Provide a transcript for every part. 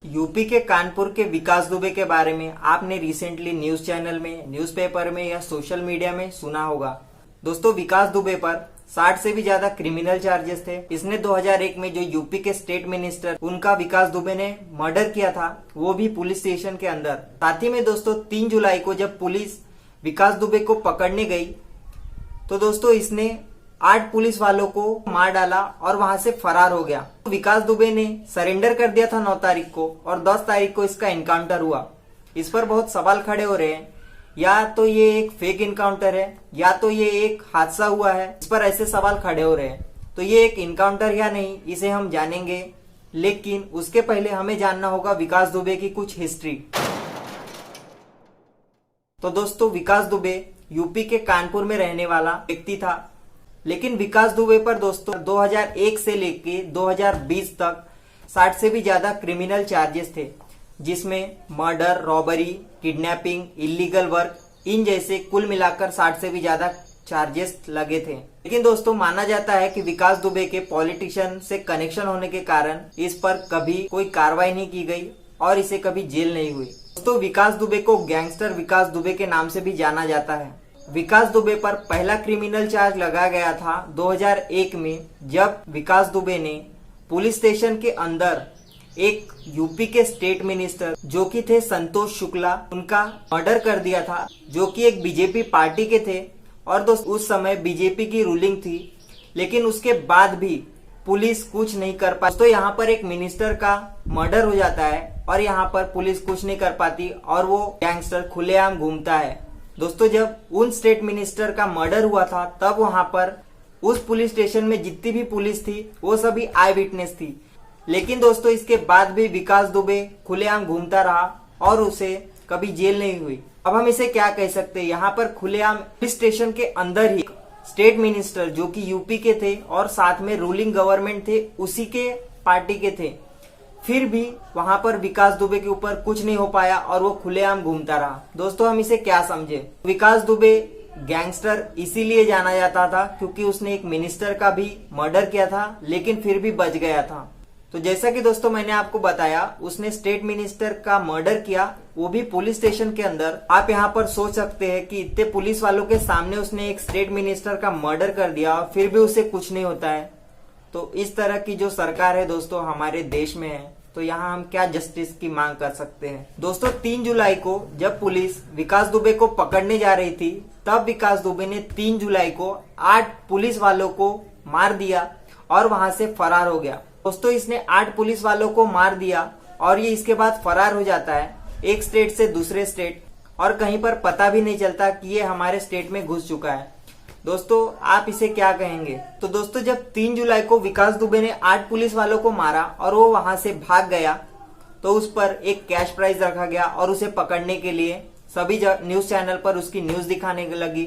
UP के कानपुर के विकास दुबे के बारे में आपने रिसेंटली न्यूज चैनल में, न्यूज़पेपर में या सोशल मीडिया में सुना होगा। दोस्तों, विकास दुबे पर 60 से भी ज्यादा क्रिमिनल चार्जेस थे। इसने 2001 में जो यूपी के स्टेट मिनिस्टर उनका विकास दुबे ने मर्डर किया था, वो भी पुलिस स्टेशन के अंदर। साथ ही में दोस्तों 3 जुलाई को जब पुलिस विकास दुबे को पकड़ने गई तो दोस्तों इसने 8 पुलिस वालों को मार डाला और वहां से फरार हो गया। विकास दुबे ने सरेंडर कर दिया था 9 तारीख को और 10 तारीख को इसका एनकाउंटर हुआ। इस पर बहुत सवाल खड़े हो रहे हैं, या तो ये एक फेक एनकाउंटर है या तो ये एक हादसा हुआ है। इस पर ऐसे सवाल खड़े हो रहे हैं। तो ये एक एनकाउंटर या नहीं, इसे हम जानेंगे, लेकिन उसके पहले हमें जानना होगा विकास दुबे की कुछ हिस्ट्री। तो दोस्तों, विकास दुबे यूपी के कानपुर में रहने वाला व्यक्ति था, लेकिन विकास दुबे पर दोस्तों 2001 से लेके 2020 तक 60 से भी ज्यादा क्रिमिनल चार्जेस थे, जिसमें murder, robbery, kidnapping, illegal work, इन जैसे कुल मिलाकर 60 से भी ज्यादा चार्जेस लगे थे। लेकिन दोस्तों माना जाता है कि विकास दुबे के पॉलिटिशियन से कनेक्शन होने के कारण इस पर कभी कोई कार्रवाई नहीं की गई और इसे कभी जेल नहीं हुई। दोस्तों, विकास दुबे को गैंगस्टर विकास दुबे के नाम से भी जाना जाता है। विकास दुबे पर पहला क्रिमिनल चार्ज लगाया गया था 2001 में, जब विकास दुबे ने पुलिस स्टेशन के अंदर एक यूपी के स्टेट मिनिस्टर जो कि थे संतोष शुक्ला, उनका मर्डर कर दिया था, जो कि एक बीजेपी पार्टी के थे। और दोस्तों उस समय बीजेपी की रूलिंग थी, लेकिन उसके बाद भी पुलिस कुछ नहीं कर पाती। तो यहाँ पर एक मिनिस्टर का मर्डर हो जाता है और यहाँ पर पुलिस कुछ नहीं कर पाती और वो गैंगस्टर खुलेआम घूमता है। दोस्तों, जब उन स्टेट मिनिस्टर का मर्डर हुआ था तब वहां पर उस पुलिस स्टेशन में जितनी भी पुलिस थी वो सभी आई विटनेस थी। लेकिन दोस्तों इसके बाद भी विकास दुबे खुलेआम घूमता रहा और उसे कभी जेल नहीं हुई। अब हम इसे क्या कह सकते हैं, यहाँ पर खुलेआम पुलिस स्टेशन के अंदर ही स्टेट मिनिस्टर जो कि यूपी के थे और साथ में रूलिंग गवर्नमेंट थे उसी के पार्टी के थे, फिर भी वहां पर विकास दुबे के ऊपर कुछ नहीं हो पाया और वो खुलेआम घूमता रहा। दोस्तों हम इसे क्या समझे, विकास दुबे गैंगस्टर इसीलिए जाना जाता था क्योंकि उसने एक मिनिस्टर का भी मर्डर किया था, लेकिन फिर भी बच गया था। तो जैसा कि दोस्तों मैंने आपको बताया, उसने स्टेट मिनिस्टर का मर्डर किया, वो भी पुलिस स्टेशन के अंदर। आप यहाँ पर सोच सकते हैं कि इतने पुलिस वालों के सामने उसने एक स्टेट मिनिस्टर का मर्डर कर दिया और फिर भी उसे कुछ नहीं होता है। तो इस तरह की जो सरकार है दोस्तों हमारे देश में है, तो यहाँ हम क्या जस्टिस की मांग कर सकते हैं। दोस्तों 3 जुलाई को जब पुलिस विकास दुबे को पकड़ने जा रही थी, तब विकास दुबे ने 3 जुलाई को 8 पुलिस वालों को मार दिया और वहां से फरार हो गया। दोस्तों इसने 8 पुलिस वालों को मार दिया और ये इसके बाद फरार हो जाता है एक स्टेट से दूसरे स्टेट, और कहीं पर पता भी नहीं चलता कि ये हमारे स्टेट में घुस चुका है। दोस्तों आप इसे क्या कहेंगे। तो दोस्तों जब 3 जुलाई को विकास दुबे ने 8 पुलिस वालों को मारा और वो वहां से भाग गया, तो उस पर एक कैश प्राइज रखा गया और उसे पकड़ने के लिए सभी न्यूज चैनल पर उसकी न्यूज दिखाने लगी,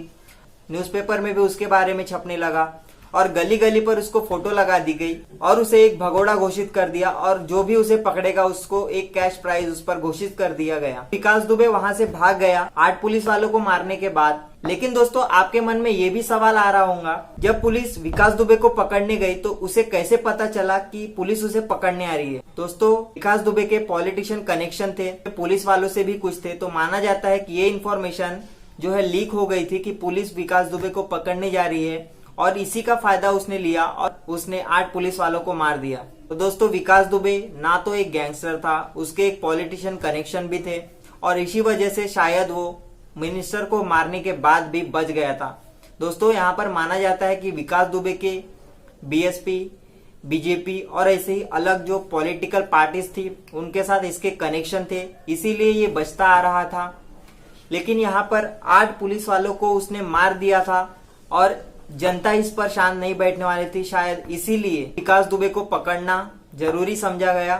न्यूज़पेपर में भी उसके बारे में छपने लगा और गली गली पर उसको फोटो लगा दी गई और उसे एक भगोड़ा घोषित कर दिया और जो भी उसे पकड़ेगा उसको एक कैश प्राइज उस पर घोषित कर दिया गया। विकास दुबे वहां से भाग गया 8 पुलिस वालों को मारने के बाद। लेकिन दोस्तों आपके मन में ये भी सवाल आ रहा होगा, जब पुलिस विकास दुबे को पकड़ने गई तो उसे कैसे पता चला कि पुलिस उसे पकड़ने आ रही है। दोस्तों विकास दुबे के पॉलिटिशियन कनेक्शन थे, पुलिस वालों से भी कुछ थे, तो माना जाता है कि ये इन्फॉर्मेशन जो है लीक हो गई थी कि पुलिस विकास दुबे को पकड़ने जा रही है, और इसी का फायदा उसने लिया और उसने 8 पुलिस वालों को मार दिया। तो दोस्तों विकास दुबे ना तो एक गैंगस्टर था, उसके एक पॉलिटिशियन कनेक्शन भी थे और इसी वजह से शायद वो मिनिस्टर को मारने के बाद भी बच गया था। दोस्तों यहाँ पर माना जाता है कि विकास दुबे के बीएसपी, बीजेपी और ऐसे ही अलग जो पॉलिटिकल पार्टीज थी उनके साथ इसके कनेक्शन थे, इसीलिए ये बचता आ रहा था। लेकिन यहाँ पर 8 पुलिस वालों को उसने मार दिया था और जनता इस पर शांत नहीं बैठने वाली थी, शायद इसीलिए विकास दुबे को पकड़ना जरूरी समझा गया।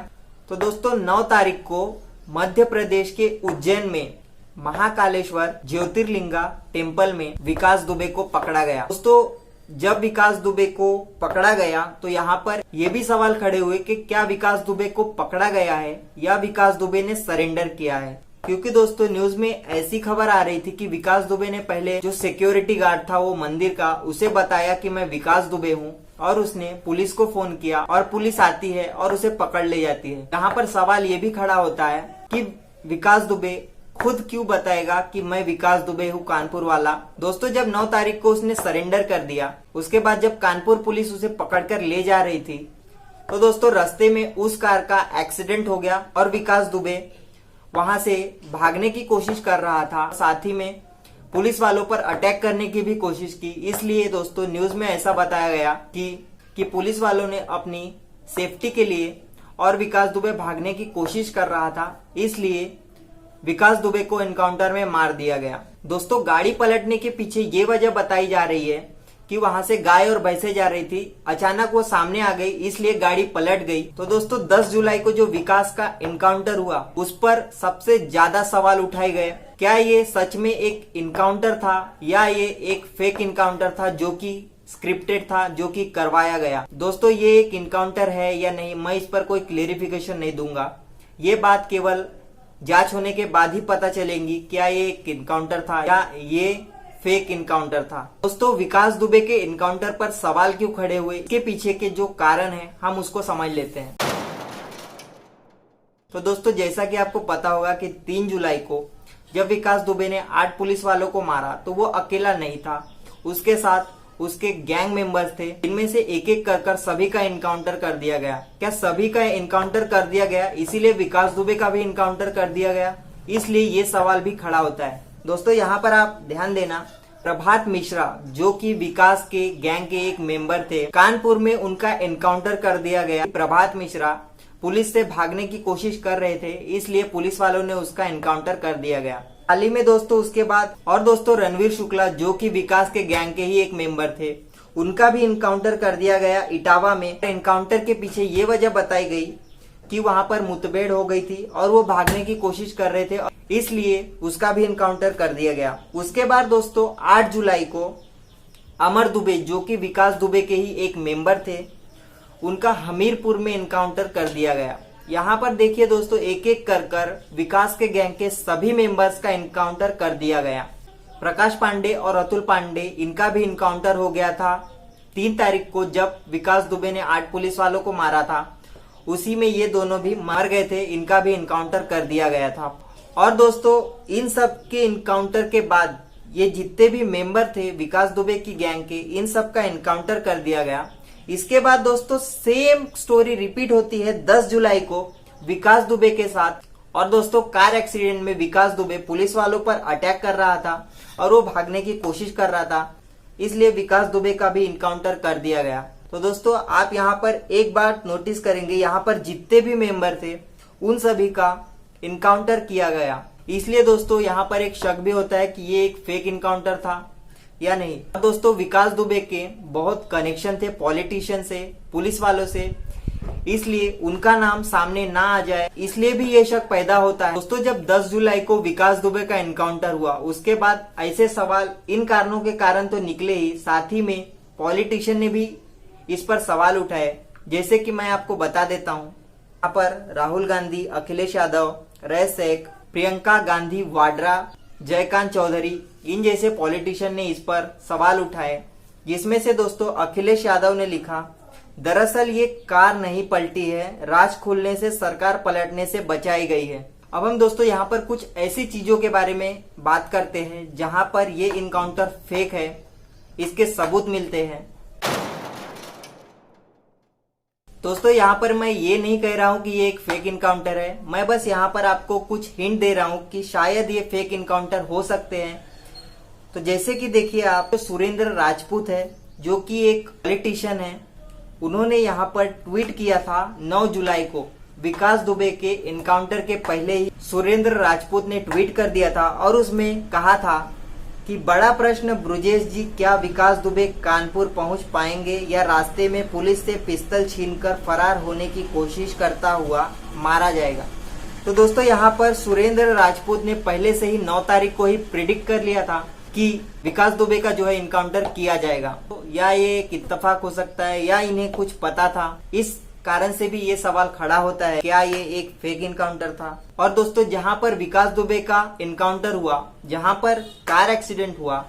तो दोस्तों 9 तारीख को मध्य प्रदेश के उज्जैन में महाकालेश्वर ज्योतिर्लिंगा टेम्पल में विकास दुबे को पकड़ा गया। दोस्तों जब विकास दुबे को पकड़ा गया तो यहाँ पर ये भी सवाल खड़े हुए कि क्या विकास दुबे को पकड़ा गया है या विकास दुबे ने सरेंडर किया है, क्योंकि दोस्तों न्यूज में ऐसी खबर आ रही थी कि विकास दुबे ने पहले जो सिक्योरिटी गार्ड था वो मंदिर का, उसे बताया कि मैं विकास दुबे हूँ और उसने पुलिस को फोन किया और पुलिस आती है और उसे पकड़ ले जाती है। यहाँ पर सवाल ये भी खड़ा होता है कि विकास दुबे खुद क्यों बताएगा कि मैं विकास दुबे हूँ कानपुर वाला। दोस्तों जब 9 तारीख को उसने सरेंडर कर दिया, उसके बाद जब कानपुर पुलिस उसे पकड़कर ले जा रही थी तो दोस्तों रास्ते में उस कार का एक्सीडेंट हो गया और विकास दुबे वहां से भागने की कोशिश कर रहा था, साथ ही में पुलिस वालों पर अटैक करने की भी कोशिश की। इसलिए दोस्तों न्यूज में ऐसा बताया गया कि पुलिस वालों ने अपनी सेफ्टी के लिए और विकास दुबे भागने की कोशिश कर रहा था, इसलिए विकास दुबे को एनकाउंटर में मार दिया गया। दोस्तों गाड़ी पलटने के पीछे ये वजह बताई जा रही है कि वहां से गाय और भैंसे जा रही थी, अचानक वो सामने आ गई इसलिए गाड़ी पलट गई। तो दोस्तों 10 जुलाई को जो विकास का एनकाउंटर हुआ उस पर सबसे ज्यादा सवाल उठाए गए। क्या ये सच में एक इनकाउंटर था या ये एक फेक इनकाउंटर था जो कि स्क्रिप्टेड था, जो कि करवाया गया। दोस्तों ये एक इनकाउंटर है या नहीं, मैं इस पर कोई क्लेरिफिकेशन नहीं दूंगा। ये बात केवल जांच होने के बाद ही पता चलेगी क्या ये एक इनकाउंटर था या ये फेक इनकाउंटर था। दोस्तों विकास दुबे के इनकाउंटर पर सवाल क्यों खड़े हुए, इसके पीछे के जो कारण है हम उसको समझ लेते हैं। तो दोस्तों जैसा कि आपको पता होगा कि 3 जुलाई को जब विकास दुबे ने 8 पुलिस वालों को मारा तो वो अकेला नहीं था, उसके साथ उसके गैंग मेंबर्स थे, इनमें से एक एक कर सभी का इनकाउंटर कर दिया गया। क्या सभी का इनकाउंटर कर दिया गया इसीलिए विकास दुबे का भी इनकाउंटर कर दिया गया? इसलिए ये सवाल भी खड़ा होता है। दोस्तों यहाँ पर आप ध्यान देना, प्रभात मिश्रा जो कि विकास के गैंग के एक मेंबर थे, कानपुर में उनका एनकाउंटर कर दिया गया। प्रभात मिश्रा पुलिस से भागने की कोशिश कर रहे थे, इसलिए पुलिस वालों ने उसका एनकाउंटर कर दिया गया। हाल ही में दोस्तों उसके बाद और दोस्तों रणवीर शुक्ला जो कि विकास के गैंग के ही एक मेंबर थे, उनका भी इनकाउंटर कर दिया गया इटावा में। एनकाउंटर के पीछे ये वजह बताई गई कि वहां पर मुठभेड़ हो गई थी और वो भागने की कोशिश कर रहे थे, इसलिए उसका भी इनकाउंटर कर दिया गया। उसके बाद दोस्तों 8 जुलाई को अमर दुबे जो कि विकास दुबे के ही एक मेंबर थे, उनका हमीरपुर में इनकाउंटर कर दिया गया। यहाँ पर देखिए दोस्तों एक एक कर विकास के गैंग के सभी मेंबर्स का इनकाउंटर कर दिया गया। प्रकाश पांडे और अतुल पांडे इनका भी इनकाउंटर हो गया था 3 तारीख को जब विकास दुबे ने 8 पुलिस वालों को मारा था, उसी में ये दोनों भी मार गए थे, इनका भी इनकाउंटर कर दिया गया था। और दोस्तों इन सब के इनकाउंटर के बाद ये जितने भी मेंबर थे विकास दुबे की गैंग के, इन सब का इनकाउंटर कर दिया गया। इसके बाद दोस्तों सेम स्टोरी रिपीट होती है 10 जुलाई को विकास दुबे के साथ। और दोस्तों कार एक्सीडेंट में विकास दुबे पुलिस वालों पर अटैक कर रहा था और वो भागने की कोशिश कर रहा था, इसलिए विकास दुबे का भी इनकाउंटर कर दिया गया। तो दोस्तों आप यहाँ पर एक बात नोटिस करेंगे, यहाँ पर जितने भी मेंबर थे उन सभी का इनकाउंटर किया गया। इसलिए दोस्तों यहाँ पर एक शक भी होता है कि ये एक फेक इनकाउंटर था या नहीं। दोस्तों विकास दुबे के बहुत कनेक्शन थे पॉलिटिशियन से, पुलिस वालों से, इसलिए उनका नाम सामने ना आ जाए इसलिए भी ये शक पैदा होता है। दोस्तों जब 10 जुलाई को विकास दुबे का एनकाउंटर हुआ उसके बाद ऐसे सवाल इन कारणों के कारण तो निकले ही, साथ ही में पॉलिटिशियन ने भी इस पर सवाल उठाए। जैसे कि मैं आपको बता देता हूँ, यहाँ पर राहुल गांधी, अखिलेश यादव, रैस शेख, प्रियंका गांधी वाड्रा, जयकांत चौधरी, इन जैसे पॉलिटिशियन ने इस पर सवाल उठाए, जिसमें से दोस्तों अखिलेश यादव ने लिखा, दरअसल ये कार नहीं पलटी है, राज खुलने से सरकार पलटने से बचाई गई है। अब हम दोस्तों यहाँ पर कुछ ऐसी चीजों के बारे में बात करते हैं जहां पर ये इनकाउंटर फेक है, इसके सबूत मिलते हैं। दोस्तों यहाँ पर मैं ये नहीं कह रहा हूँ कि ये एक फेक इनकाउंटर है, मैं बस यहाँ पर आपको कुछ हिंट दे रहा हूँ कि शायद ये फेक इनकाउंटर हो सकते हैं। तो जैसे कि देखिए आप, सुरेंद्र राजपूत है जो कि एक पॉलिटिशियन है, उन्होंने यहाँ पर ट्वीट किया था 9 जुलाई को विकास दुबे के इनकाउंटर के पहले ही सुरेंद्र राजपूत ने ट्वीट कर दिया था और उसमें कहा था कि बड़ा प्रश्न ब्रुजेश जी, क्या विकास दुबे कानपुर पहुंच पाएंगे या रास्ते में पुलिस से पिस्तौल छीनकर फरार होने की कोशिश करता हुआ मारा जाएगा। तो दोस्तों यहाँ पर सुरेंद्र राजपूत ने पहले से ही 9 तारीख को ही प्रिडिक्ट कर लिया था कि विकास दुबे का जो है इनकाउंटर किया जाएगा। तो या ये एक इत्तेफाक हो सकता है या इन्हें कुछ पता था, इस कारण से भी ये सवाल खड़ा होता है क्या ये एक फेक इनकाउंटर था। और दोस्तों जहां पर विकास दुबे का इनकाउंटर हुआ, जहां पर कार एक्सीडेंट हुआ,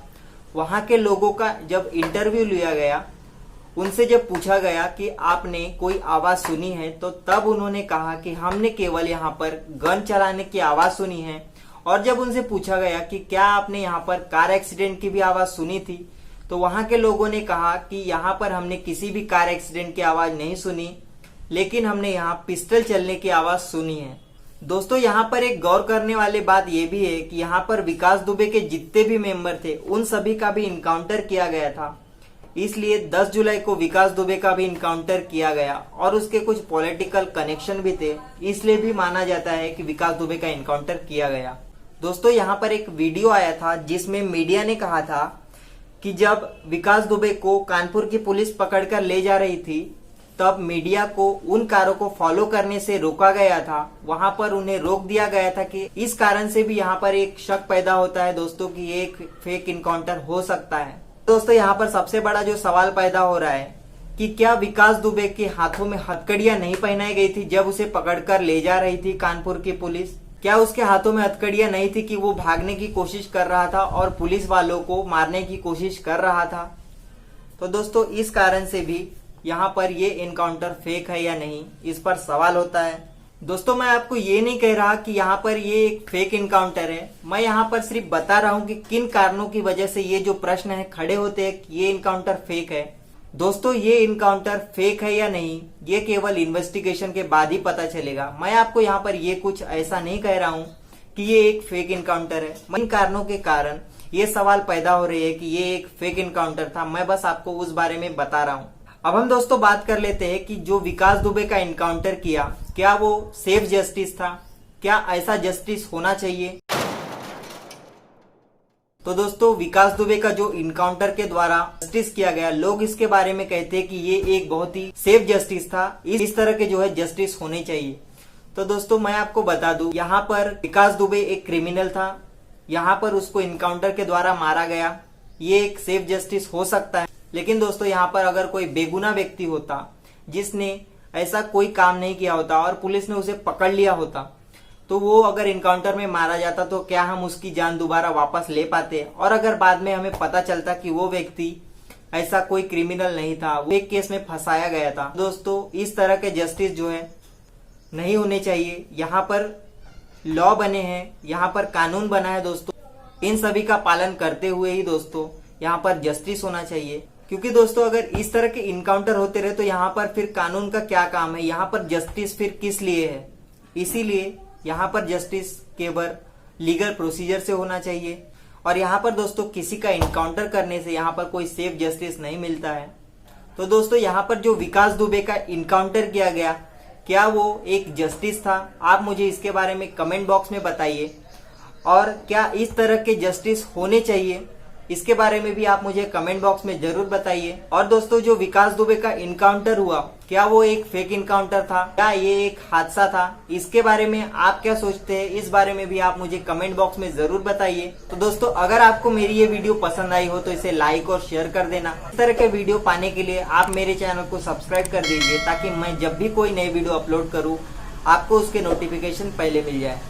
वहां के लोगों का जब इंटरव्यू लिया गया, उनसे जब पूछा गया कि आपने कोई आवाज सुनी है, तो तब उन्होंने कहा कि हमने केवल यहाँ पर गन चलाने की आवाज सुनी है। और जब उनसे पूछा गया कि क्या आपने यहाँ पर कार एक्सीडेंट की भी आवाज सुनी थी, तो वहां के लोगों ने कहा कि यहाँ पर हमने किसी भी कार एक्सीडेंट की आवाज नहीं सुनी, लेकिन हमने यहाँ पिस्टल चलने की आवाज सुनी है। दोस्तों, यहाँ पर एक गौर करने वाली बात यह भी है कि यहाँ पर विकास दुबे के जितने भी मेंबर थे उन सभी का भी इनकाउंटर किया गया था, इसलिए 10 जुलाई को विकास दुबे का भी इनकाउंटर किया गया और उसके कुछ पॉलिटिकल कनेक्शन भी थे, इसलिए भी माना जाता है कि विकास दुबे का इनकाउंटर किया गया। दोस्तों, यहाँ पर एक वीडियो आया था जिसमें मीडिया ने कहा था कि जब विकास दुबे को कानपुर की पुलिस पकड़कर ले जा रही थी, तब मीडिया को उन कारों को फॉलो करने से रोका गया था। वहां पर उन्हें रोक दिया गया था कि इस कारण से भी यहाँ पर एक शक पैदा होता है दोस्तों कि ये एक फेक इनकाउंटर हो सकता है। दोस्तों, यहाँ पर सबसे बड़ा जो सवाल पैदा हो रहा है कि क्या विकास दुबे के हाथों में हथकड़ियां नहीं पहनाई गई थी जब उसे पकड़कर ले जा रही थी कानपुर की पुलिस? क्या उसके हाथों में हथकड़ियां नहीं थी कि वो भागने की कोशिश कर रहा था और पुलिस वालों को मारने की कोशिश कर रहा था? तो दोस्तों, इस कारण से भी यहाँ पर ये इनकाउंटर फेक है या नहीं, इस पर सवाल होता है। दोस्तों, मैं आपको ये नहीं कह रहा कि यहाँ पर ये एक फेक इनकाउंटर है, मैं यहाँ पर सिर्फ बता रहा हूँ कि किन कारणों की वजह से ये जो प्रश्न है खड़े होते हैं कि ये इनकाउंटर फेक है। दोस्तों, ये इनकाउंटर फेक है या नहीं, ये केवल इन्वेस्टिगेशन के बाद ही पता चलेगा। मैं आपको यहाँ पर ये कुछ ऐसा नहीं कह रहा हूँ कि ये एक फेक इनकाउंटर है। इन कारणों के कारण ये सवाल पैदा हो रहे हैं कि ये एक फेक इनकाउंटर था, मैं बस आपको उस बारे में बता रहा हूँ। अब हम दोस्तों बात कर लेते हैं कि जो विकास दुबे का इनकाउंटर किया, क्या वो सेफ जस्टिस था? क्या ऐसा जस्टिस होना चाहिए? तो दोस्तों, विकास दुबे का जो इनकाउंटर के द्वारा जस्टिस किया गया, लोग इसके बारे में कहते हैं कि ये एक बहुत ही सेफ जस्टिस था। इस तरह के जो है जस्टिस होने चाहिए। तो दोस्तों, मैं आपको बता दूं, यहाँ पर विकास दुबे एक क्रिमिनल था, यहाँ पर उसको इनकाउंटर के द्वारा मारा गया, ये एक सेफ जस्टिस हो सकता है। लेकिन दोस्तों, यहाँ पर अगर कोई बेगुनाह व्यक्ति होता जिसने ऐसा कोई काम नहीं किया होता और पुलिस ने उसे पकड़ लिया होता, तो वो अगर इनकाउंटर में मारा जाता तो क्या हम उसकी जान दोबारा वापस ले पाते? और अगर बाद में हमें पता चलता कि वो व्यक्ति ऐसा कोई क्रिमिनल नहीं था, वो एक केस में फंसाया गया था। दोस्तों, इस तरह के जस्टिस जो है नहीं होने चाहिए। यहाँ पर लॉ बने हैं, यहाँ पर कानून बना है दोस्तों, इन सभी का पालन करते हुए ही दोस्तों यहाँ पर जस्टिस होना चाहिए। क्योंकि दोस्तों, अगर इस तरह के इनकाउंटर होते रहे तो यहाँ पर फिर कानून का क्या काम है, यहाँ पर जस्टिस फिर किस लिए है? इसीलिए यहाँ पर जस्टिस केवल लीगल प्रोसीजर से होना चाहिए। और यहाँ पर दोस्तों किसी का इनकाउंटर करने से यहाँ पर कोई सेफ जस्टिस नहीं मिलता है। तो दोस्तों, यहाँ पर जो विकास दुबे का इनकाउंटर किया गया, क्या वो एक जस्टिस था? आप मुझे इसके बारे में कमेंट बॉक्स में बताइए। और क्या इस तरह के जस्टिस होने चाहिए, इसके बारे में भी आप मुझे कमेंट बॉक्स में जरूर बताइए। और दोस्तों, जो विकास दुबे का इनकाउंटर हुआ, क्या वो एक फेक इनकाउंटर था, क्या ये एक हादसा था? इसके बारे में आप क्या सोचते हैं, इस बारे में भी आप मुझे कमेंट बॉक्स में जरूर बताइए। तो दोस्तों, अगर आपको मेरी ये वीडियो पसंद आई हो तो इसे लाइक और शेयर कर देना। इस तरह के वीडियो पाने के लिए आप मेरे चैनल को सब्सक्राइब कर दीजिए, ताकि मैं जब भी कोई नई वीडियो अपलोड करूँ आपको उसके नोटिफिकेशन पहले मिल जाए।